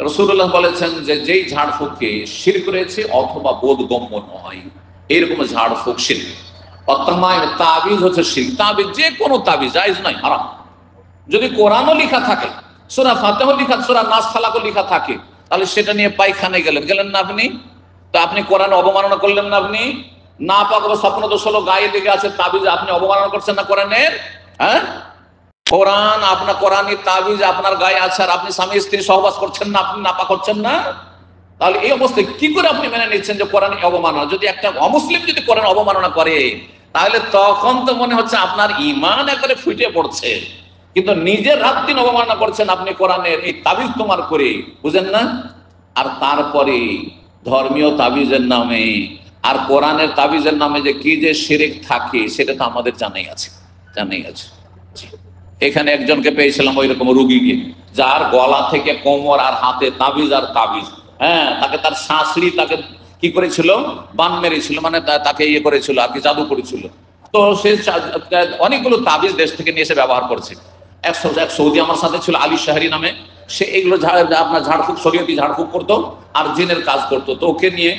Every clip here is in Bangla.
রাসূলুল্লাহ বলেছেন যে যেই ঝাড়ফুঁকে শিরক রয়েছে অথবা বোধগম্য নয়, এরকম ঝাড়ফুঁক শিরক। অত্তমায় তাবিজ হচ্ছে শিরক। তাবিজ যে কোনো তাবিজ জায়েজ নয়, হারাম। যদি কোরআনও লেখা থাকে, সূরা ফাতিহা লেখা, সূরা নাস ফালাকও লেখা থাকে, তাহলে সেটা নিয়ে পায়খানায় গেলেন না আপনি? তো আপনি কোরআন অবমাননা করলেন না? আপনি না পাক বা স্বপ্ন দোষ হলো গায়ে লেগে আছে তাবিজ, আপনি অবমাননা করছেন না কোরআনের? হ্যাঁ, কোরআন আপনার কোরআনের তাবিজ আপনার গায়ে আছে আর আপনি স্বামী স্ত্রী সহবাস করছেন না, আপনি নাপাক করছেন না? তাহলে এই অবস্থায় কি করে আপনি মেনে নিচ্ছেন যে কোরআন অবমাননা? যদি একটা অমুসলিম যদি কোরআন অবমাননা করে, তাহলে তখন তো মনে হচ্ছে আপনার ঈমান একবারে ফুটে পড়ছে। কিন্তু নিজের রাত দিন অবমাননা করছেন আপনি কোরআনের এই তাবিজ তোমার করে, বুঝেন না? আর তারপরে ধর্মীয় তাবিজের নামে আর কোরআনের তাবিজের নামে যে কি যে শিরক থাকে সেটা তো আমাদের জানাই আছে। এখানে একজনকে পেয়েছিলাম ওই রকম রুগীকে, যার গলা থেকে কোমর আর হাতে তাবিজ আর তাবিজ। হ্যাঁ, তাকে তার শাশুড়ি তাকে কি করেছিল, বান মেরেছিল, মানে তাকে ইয়ে করেছিল আর কি, জাদু করেছিল। তো সে অনেকগুলো তাবিজ দেশ থেকে নিয়ে এসে ব্যবহার করছে। এক সৌদি আমার সাথে ছিল, আলী শাহরি নামে। সে এইগুলো আপনার ঝাড়ফুঁক, শরীয়তি ঝাড়ফুঁক করতো আর জিনের কাজ করতো। তো ওকে নিয়ে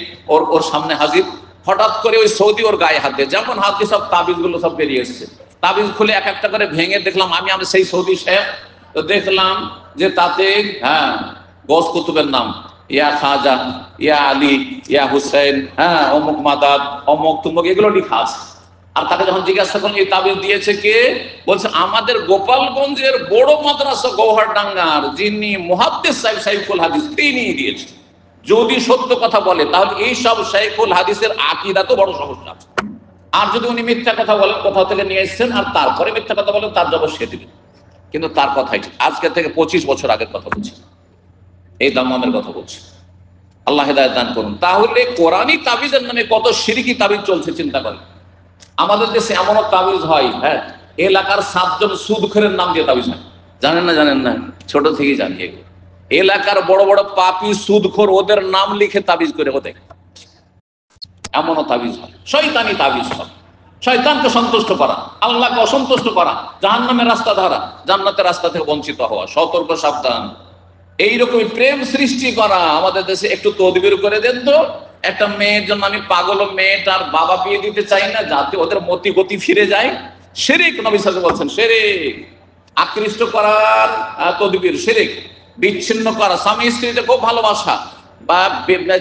ওর সামনে হাজির, হঠাৎ করে ওই সৌদি ওর গায়ে হাত দিয়ে, যেমন হাত দিয়ে সব তাবিজ গুলো সব বেরিয়ে এসছে। তাবিজ খুলে এক একটা করে ভেঙে দেখলাম আমি সেই সৌদি সাহেব। তো দেখলাম যে তাতে গস কুতুবের নাম, ইয়া খাজা, ইয়া আলী, ইয়া হুসেন, অমুক মাদাদ, অমুক তুমুক, এগুলো লেখা আছে। আর তাকে যখন জিজ্ঞাসা করলেন এই তাবিজ দিয়েছে কে, বলছে আমাদের গোপালগঞ্জের বড় মাদ্রাসা গৌহারডাঙ্গার যিনি মুহাদ্দিস সাহেব শাইখুল হাদিস, তিনি দিয়েছে। যদি সত্য কথা বলে তাহলে এই সব শাইখুল হাদিসের আকীদা তো বড় সমস্যা আছে। আর যদি উনি মিথ্যা কথা বলেন, কোথাও থেকে নিয়ে এসেছেন আর তারপরে মিথ্যা কথা বলেন, তার জবাব সে দিবেন। কিন্তু তার কথাই আজকে থেকে 25 বছর আগের কথা বলছি, এই দাম্মামের কথা বলছি। আল্লাহ হেদায়েত দান করুন। তাহলে কোরআনী তাবিজের নামে কত শিরকি তাবিজ চলছে, চিন্তা করেন। আমাদের দেশে এমনও তাবিজ হয়, এলাকার 7 জন সুদখোরের নাম দিয়ে তাবিজ হয়। জানেন না? ছোট থেকেই জানি। এলাকার বড় বড় পাপী সুদখোর, ওদের নাম লিখে তাবিজ করে ওদের এমনও তাবিজ হয়। শয়তানি তাবিজ হয়, শয়তানকে সন্তুষ্ট করা, আল্লাহকে অসন্তুষ্ট করা, জাহান্নামের রাস্তা ধরা, জান্নাতের রাস্তা থেকে বঞ্চিত হওয়া। সতর্ক, সাবধান। এইরকমই প্রেম সৃষ্টি করা আমাদের দেশে। একটু তদবির করে দেন তো, একটা মেয়ের জন্য আমি পাগল, মেয়েটার বাবা বিয়ে দিতে চাই না, যাতে ওদের মতি গতি ফিরে যায়। শিরক, নবী সাল্লাল্লাহু আলাইহি ওয়াসাল্লাম বলছেন শিরক। আকৃষ্ট করার তদবির শিরক। বিচ্ছিন্ন করা, স্বামী স্ত্রীতে খুব ভালোবাসা, বা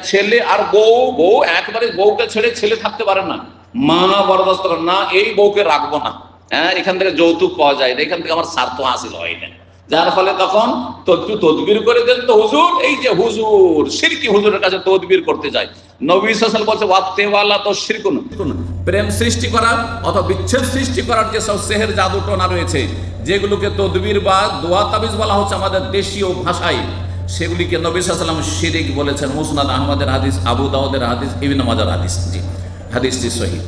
ছেলে আর বউ একবারে বউকে ছেড়ে ছেলে থাকতে পারে না, মা বরদাস্ত করে না, এই বউকে রাখবো না, এখান থেকে যৌতুক পাওয়া যায়, এখান থেকে আমার স্বার্থ হাসিল হয় না। যার ফলে তখন একটু তদবির করে দেন তো হুজুর। এই যে হুজুর শিরকি হুজুরের কাছে তদবির করতে যায়, নবী সাল্লাল্লাহু আলাইহি ওয়াসাল্লাম বলছে ওয়াত্তেওয়ালা তো শিরকুন। প্রেম সৃষ্টি করা অথবা বিচ্ছেদ সৃষ্টি করার যে সব সেহের জাদু টোনা রয়েছে, যেগুলোকে তদবির বা দোয়া তাবিজ বলা হচ্ছে আমাদের দেশীয় ভাষায়, সেগুলিকে নবী সাল্লাল্লাহু আলাইহি ওয়াসাল্লাম শিরক বলেছেন। মুসনাদ আহমদের হাদিস, আবু দাউদের হাদিস, ইবনে মাজার হাদিস। জি, হাদিসটি সহিহ।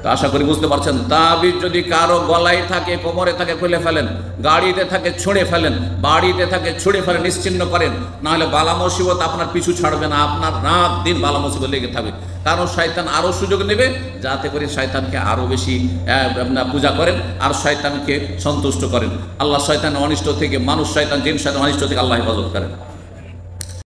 তো আশা করি বুঝতে পারছেন। তাবিজ যদি কারো গলায় থাকে, কোমরে থাকে, খুলে ফেলেন। গাড়িতে থাকে, ছুঁড়ে ফেলেন। বাড়িতে থাকে, ছুঁড়ে ফেলেন, নিশ্চিহ্ন করেন। নাহলে বালা মুসিবত আপনার পিছু ছাড়বে না, আপনার রাত দিন বালা মুসিবত লেগে থাকবে। কারণ শয়তান আরো সুযোগ নেবে, যাতে করে শয়তানকে আরো বেশি পূজা করেন আর শয়তানকে সন্তুষ্ট করেন। আল্লাহ শয়তান অনিষ্ট থেকে, মানুষ শয়তান, জিন শয়তান অনিষ্ট থেকে আল্লাহ হেফাজত করেন।